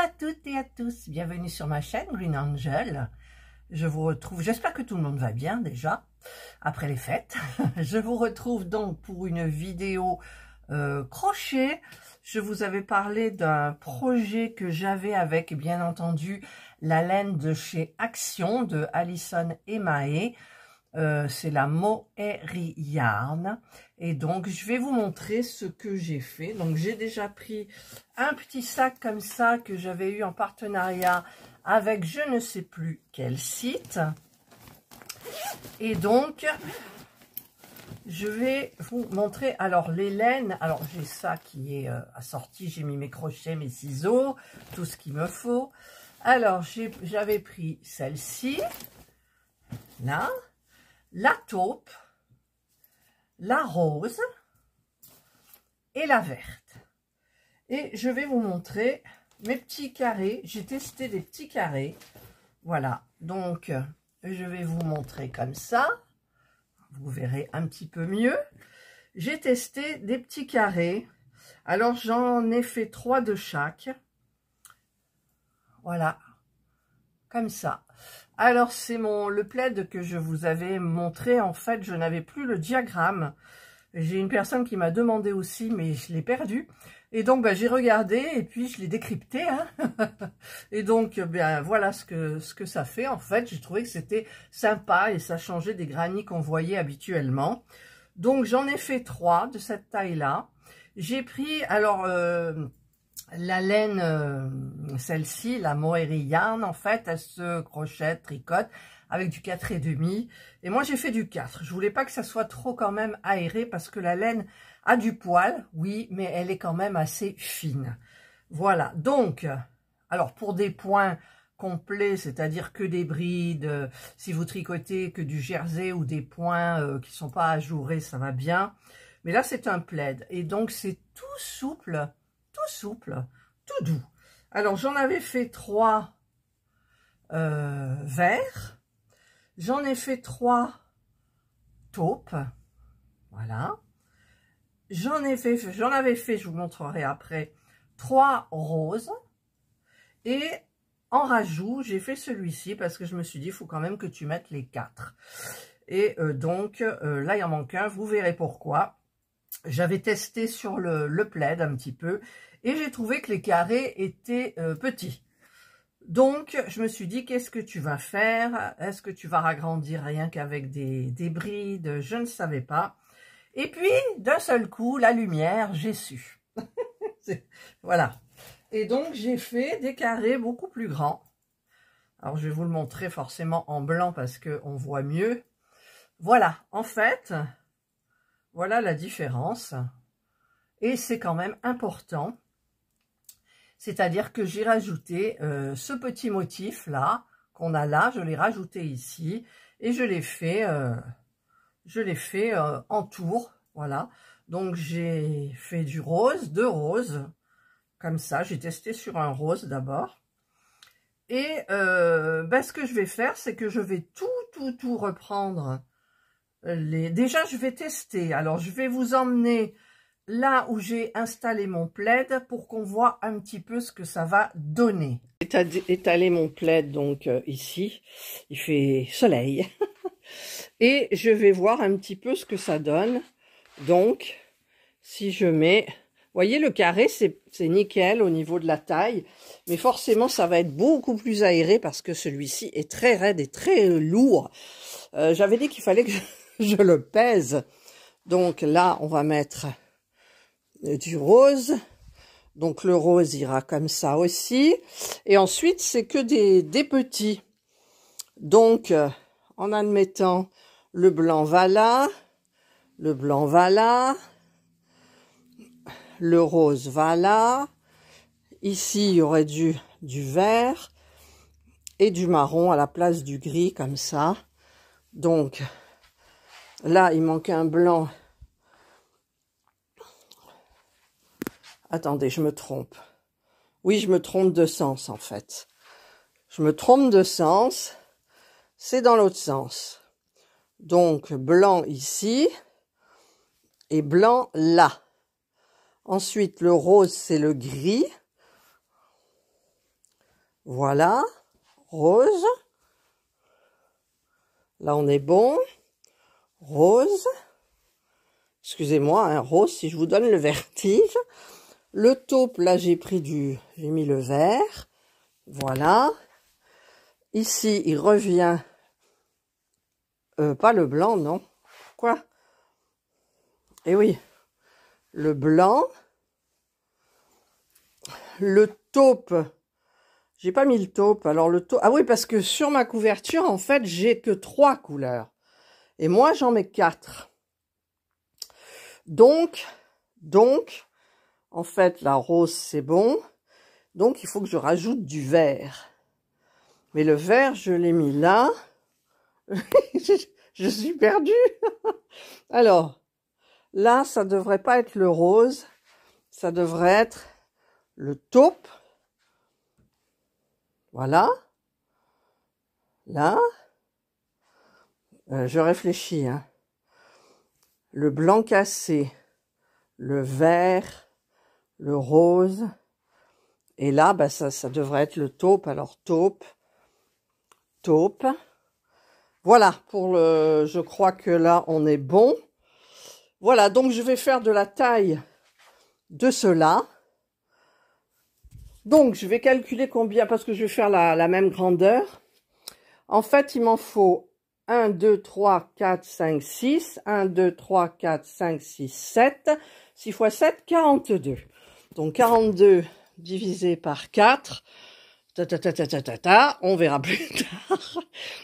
à toutes et à tous, bienvenue sur ma chaîne Green Angel. Je vous retrouve, j'espère que tout le monde va bien déjà, après les fêtes. Je vous retrouve donc pour une vidéo crochet. Je vous avais parlé d'un projet que j'avais avec, bien entendu, la laine de chez Action de Alison et Mahé. C'est la Mohair Yarn et donc je vais vous montrer ce que j'ai fait. Donc j'ai déjà pris un petit sac comme ça que j'avais eu en partenariat avec je ne sais plus quel site, et donc je vais vous montrer alors les laines. Alors j'ai ça qui est assorti, j'ai mis mes crochets, mes ciseaux, tout ce qu'il me faut. Alors j'avais pris celle-ci là, la taupe, la rose et la verte. Et je vais vous montrer mes petits carrés. J'ai testé des petits carrés. Voilà, donc je vais vous montrer comme ça. Vous verrez un petit peu mieux. J'ai testé des petits carrés. Alors j'en ai fait 3 de chaque. Voilà, comme ça. Alors c'est le plaid que je vous avais montré. En fait, je n'avais plus le diagramme. J'ai une personne qui m'a demandé aussi, mais je l'ai perdu. Et donc j'ai regardé et puis je l'ai décrypté. Hein. Et donc voilà ce que ça fait. En fait, j'ai trouvé que c'était sympa et ça changeait des granits qu'on voyait habituellement. Donc j'en ai fait 3 de cette taille-là. J'ai pris alors la laine, celle-ci, la Mohair Yarn, en fait, elle se crochette, tricote avec du 4,5. Et moi, j'ai fait du 4. Je voulais pas que ça soit trop quand même aéré parce que la laine a du poil, oui, mais elle est quand même assez fine. Voilà, donc, alors pour des points complets, c'est-à-dire que des brides, si vous tricotez que du jersey ou des points qui sont pas ajourés, ça va bien. Mais là, c'est un plaid et donc c'est tout souple, tout doux. Alors, j'en avais fait 3 verts. J'en ai fait 3 taupes. Voilà. J'en avais fait, je vous montrerai après, 3 roses. Et en rajout, j'ai fait celui-ci parce que je me suis dit, il faut quand même que tu mettes les 4. Et donc, là, il en manque un. Vous verrez pourquoi. J'avais testé sur le plaid un petit peu et j'ai trouvé que les carrés étaient petits. Donc, je me suis dit, qu'est-ce que tu vas faire? Est-ce que tu vas agrandir rien qu'avec des brides? Je ne savais pas. Et puis, d'un seul coup, la lumière, j'ai su. Voilà. Et donc, j'ai fait des carrés beaucoup plus grands. Alors, je vais vous le montrer forcément en blanc parce qu'on voit mieux. Voilà, en fait... Voilà la différence. Et c'est quand même important. C'est-à-dire que j'ai rajouté ce petit motif là, qu'on a là, je l'ai rajouté ici. Et je l'ai fait, en tour. Voilà. Donc j'ai fait du rose, 2 roses. Comme ça, j'ai testé sur un rose d'abord. Et ce que je vais faire, c'est que je vais tout reprendre. Déjà, je vais tester. Alors, je vais vous emmener là où j'ai installé mon plaid pour qu'on voit un petit peu ce que ça va donner. J'ai étalé mon plaid, donc ici, il fait soleil. Et je vais voir un petit peu ce que ça donne. Donc, si je mets... Vous voyez, le carré, c'est nickel au niveau de la taille. Mais forcément, ça va être beaucoup plus aéré parce que celui-ci est très raide et très lourd. J'avais dit qu'il fallait que je le pèse. Donc là, on va mettre du rose. Donc le rose ira comme ça aussi. Et ensuite, c'est que des petits. Donc, en admettant le blanc va là, le blanc va là, le rose va là. Ici, il y aurait du vert et du marron à la place du gris, comme ça. Donc, là, il manque un blanc. Attendez, je me trompe. Oui, je me trompe de sens, en fait. Je me trompe de sens. C'est dans l'autre sens. Donc, blanc ici et blanc là. Ensuite, le rose, c'est le gris. Voilà, rose. Là, on est bon. Rose. Excusez-moi, hein, rose, si je vous donne le vertige. Le taupe, là, j'ai mis le vert. Voilà. Ici, il revient. Pas le blanc, non. Quoi? Eh oui. Le blanc. Le taupe. J'ai pas mis le taupe. Alors, le taupe. Ah oui, parce que sur ma couverture, en fait, j'ai que 3 couleurs. Et moi, j'en mets 4. Donc, en fait, la rose, c'est bon. Donc, il faut que je rajoute du vert. Mais le vert, je l'ai mis là. je suis perdue. Alors, là, ça devrait pas être le rose. Ça devrait être le taupe. Voilà. Là. Je réfléchis, hein. Le blanc cassé, le vert, le rose. Et là, bah, ça devrait être le taupe. Alors, taupe. Voilà, je crois que là, on est bon. Voilà, donc je vais faire de la taille de cela. Donc, je vais calculer combien, parce que je vais faire la même grandeur. En fait, il m'en faut 1, 2, 3, 4, 5, 6. 1, 2, 3, 4, 5, 6, 7. 6 fois 7, 42. Donc, 42 divisé par 4. On verra plus tard.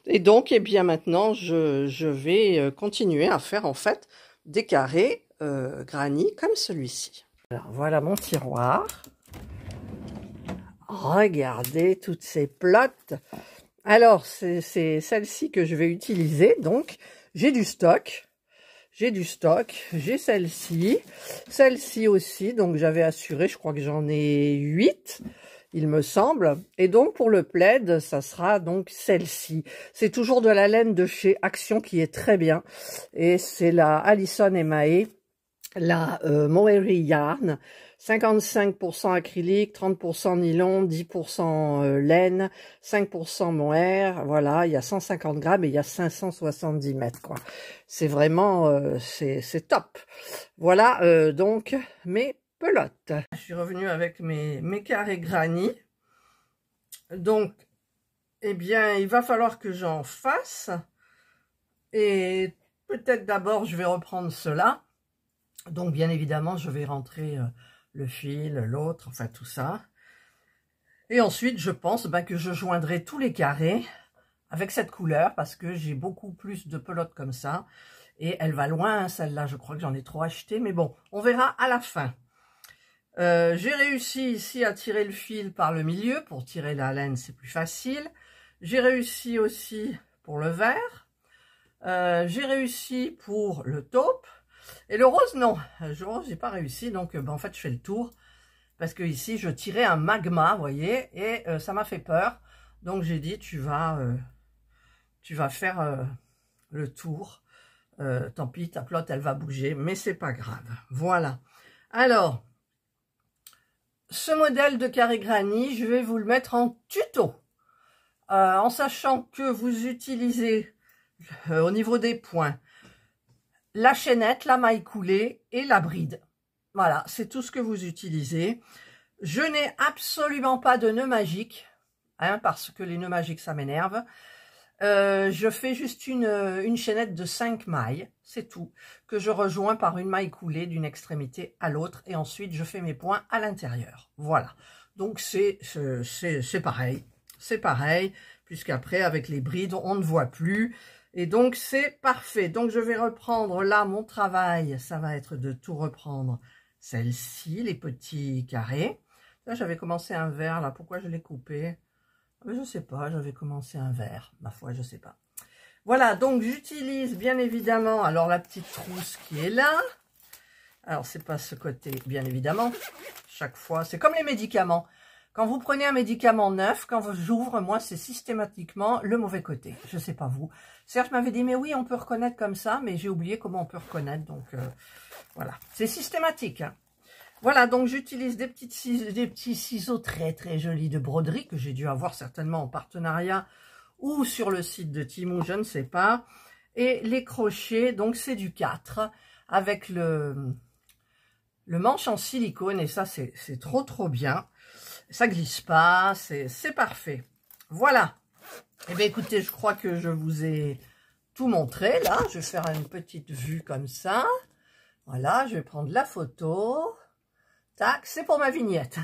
Et donc, eh bien, maintenant, je vais continuer à faire, en fait, des carrés granit comme celui-ci. Alors, voilà mon tiroir. Regardez toutes ces plottes. Alors, c'est celle-ci que je vais utiliser. Donc, j'ai du stock. J'ai celle-ci. Celle-ci aussi. Donc, j'avais assuré, je crois que j'en ai 8. Il me semble. Et donc, pour le plaid, ça sera donc celle-ci. C'est toujours de la laine de chez Action qui est très bien. Et c'est la Alison & Mahé, la Mohair Yarn. 55% acrylique, 30% nylon, 10% laine, 5% mohair. Voilà, il y a 150 grammes et il y a 570 mètres, quoi. C'est vraiment, c'est top. Voilà, donc, mes pelotes. Je suis revenue avec mes carrés granit. Donc, eh bien, il va falloir que j'en fasse. Et peut-être d'abord, je vais reprendre cela. Donc, bien évidemment, je vais rentrer le fil, l'autre, enfin tout ça. Et ensuite, je pense que je joindrai tous les carrés avec cette couleur parce que j'ai beaucoup plus de pelotes comme ça. Et elle va loin, celle-là. Je crois que j'en ai trop acheté. Mais bon, on verra à la fin. J'ai réussi ici à tirer le fil par le milieu. Pour tirer la laine, c'est plus facile. J'ai réussi aussi pour le vert. J'ai réussi pour le taupe. Et le rose, non. Le rose, j'ai pas réussi. Donc, en fait, je fais le tour. Parce que ici, je tirais un magma, vous voyez. Et ça m'a fait peur. Donc, j'ai dit, tu vas faire le tour. Tant pis, ta plotte, elle va bouger. Mais c'est pas grave. Voilà. Alors, ce modèle de carré granit, je vais vous le mettre en tuto. En sachant que vous utilisez, au niveau des points, la chaînette, la maille coulée et la bride. Voilà, c'est tout ce que vous utilisez. Je n'ai absolument pas de nœud magique, hein, parce que les nœuds magiques, ça m'énerve. Je fais juste une chaînette de 5 mailles, c'est tout, que je rejoins par une maille coulée d'une extrémité à l'autre. Et ensuite, je fais mes points à l'intérieur. Voilà, donc c'est pareil. C'est pareil, puisqu'après, avec les brides, on ne voit plus. Et donc, c'est parfait. Donc, je vais reprendre là mon travail. Ça va être de tout reprendre. Celle-ci, les petits carrés. Là, j'avais commencé un vert. Là, pourquoi je l'ai coupé? Je sais pas. J'avais commencé un vert. Ma foi, je sais pas. Voilà. Donc, j'utilise bien évidemment, alors, la petite trousse qui est là. Alors, c'est pas ce côté, bien évidemment. Chaque fois, c'est comme les médicaments. Quand vous prenez un médicament neuf, quand j'ouvre, moi, c'est systématiquement le mauvais côté. Je sais pas vous. Serge m'avait dit, mais oui, on peut reconnaître comme ça, mais j'ai oublié comment on peut reconnaître. Donc, voilà. C'est systématique. Hein. Voilà, donc j'utilise des petits ciseaux très très jolis de broderie que j'ai dû avoir certainement en partenariat ou sur le site de Temu, je ne sais pas. Et les crochets, donc c'est du 4 avec le manche en silicone et ça c'est trop trop bien. Ça glisse pas, c'est parfait. Voilà. Eh bien écoutez, je crois que je vous ai tout montré là. Je vais faire une petite vue comme ça. Voilà, je vais prendre la photo. Tac, c'est pour ma vignette.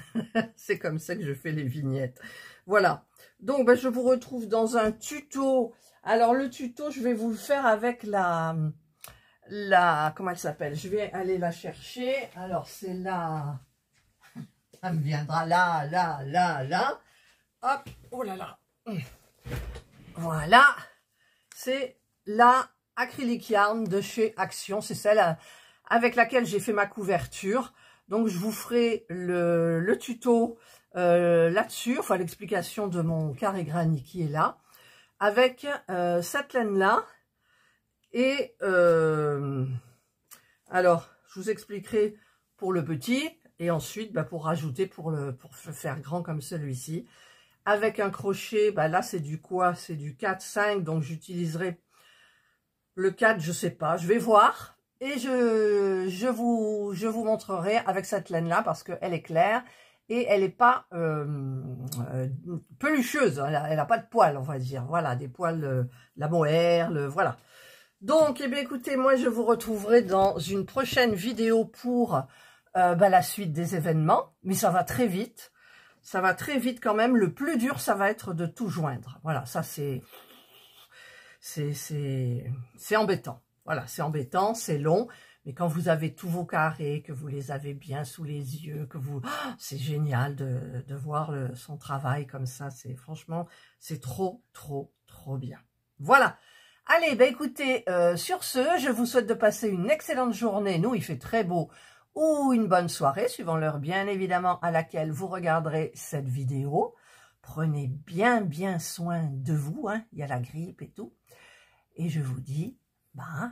C'est comme ça que je fais les vignettes. Voilà. Donc, ben, je vous retrouve dans un tuto. Alors, le tuto, je vais vous le faire avec comment elle s'appelle? Je vais aller la chercher. Alors, c'est là. Elle me viendra là, là, là, là. Hop, oh là là. Voilà. C'est la Acrylic Yarn de chez Action. C'est celle avec laquelle j'ai fait ma couverture. Donc, je vous ferai le tuto là-dessus, enfin l'explication de mon carré granny qui est là, avec cette laine-là. Et alors, je vous expliquerai pour le petit, et ensuite bah, pour rajouter, pour faire grand comme celui-ci. Avec un crochet, bah, là c'est du quoi? C'est du 4-5, donc j'utiliserai le 4, je sais pas, je vais voir. Et je vous montrerai avec cette laine-là parce qu'elle est claire et elle n'est pas pelucheuse. Elle n'a pas de poils, on va dire. Voilà, des poils, la mohair, voilà. Donc, eh bien, écoutez, moi, je vous retrouverai dans une prochaine vidéo pour bah, la suite des événements. Mais ça va très vite. Ça va très vite quand même. Le plus dur, ça va être de tout joindre. Voilà, ça, c'est embêtant. Voilà, c'est embêtant, c'est long, mais quand vous avez tous vos carrés, que vous les avez bien sous les yeux, que vous... Oh, c'est génial de voir son travail comme ça, franchement, c'est trop, trop, trop bien. Voilà. Allez, ben écoutez, sur ce, je vous souhaite de passer une excellente journée. Nous, il fait très beau, ou une bonne soirée, suivant l'heure bien évidemment à laquelle vous regarderez cette vidéo. Prenez bien, bien soin de vous, hein. Il y a la grippe et tout. Et je vous dis bye.